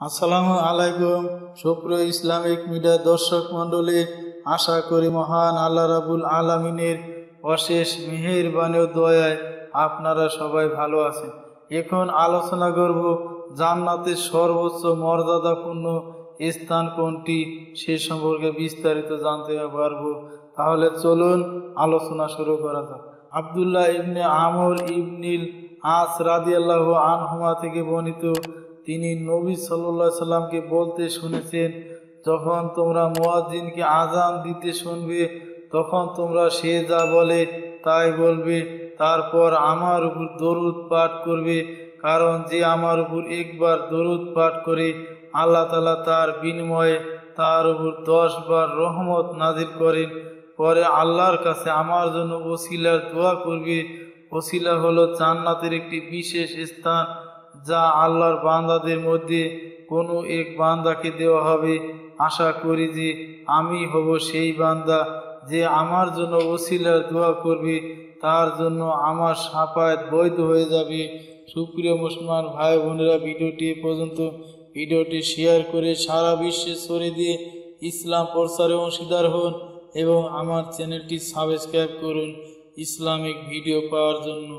আসসালামু আলাইকুম সুপ্রিয় ইসলামিক মিডিয়া দর্শক মণ্ডলী, আশা করি মহান আল্লাহ রাব্বুল আলামিনের অশেষ মেহেরবানি ও দয়ায় আপনারা সবাই ভালো আছেন। এখন আলোচনা করব জান্নাতের সর্বোচ্চ মর্যাদাপূর্ণ স্থান কোনটি সে সম্পর্কে বিস্তারিত জানতে পারবো। তাহলে চলুন আলোচনা শুরু করা যাক। আব্দুল্লাহ ইবনে আমর ইবনিল আস রাদিয়াল্লাহু আনহুমা থেকে বর্ণিত, তিনি নবী সাল্লাল্লাহু আলাইহি সাল্লামকে বলতে শুনেছেন, যখন তোমরা মুয়াজ্জিনকে আযান দিতে শুনবে তখন তোমরা সে যা বলে তাই বলবে, তারপর আমার উপর দরুদ পাঠ করবে, কারণ যে আমার উপর একবার দরুদ পাঠ করে আল্লাহ তাআলা তার বিনিময়ে তার উপর 10 বার রহমত নাজিল করেন। পরে আল্লাহর কাছে আমার জন্য ওসিলার দোয়া করবে। ওসিলা হলো জান্নাতের একটি বিশেষ স্থান, যা আল্লাহর বান্দাদের মধ্যে কোনো এক বান্দাকে দেওয়া হবে। আশা করি যে আমি হব সেই বান্দা যে আমার জন্য ওসিলার দোয়া করবে, তার জন্য আমার শাফায়াত বৈধ হয়ে যাবে। সুপ্রিয় মুসলমান ভাই বোনেরা, ভিডিওটি এ পর্যন্ত। ভিডিওটি শেয়ার করে সারা বিশ্বে ছড়িয়ে দিয়ে ইসলাম প্রচারে অংশীদার হন এবং আমার চ্যানেলটি সাবস্ক্রাইব করুন ইসলামিক ভিডিও পাওয়ার জন্য।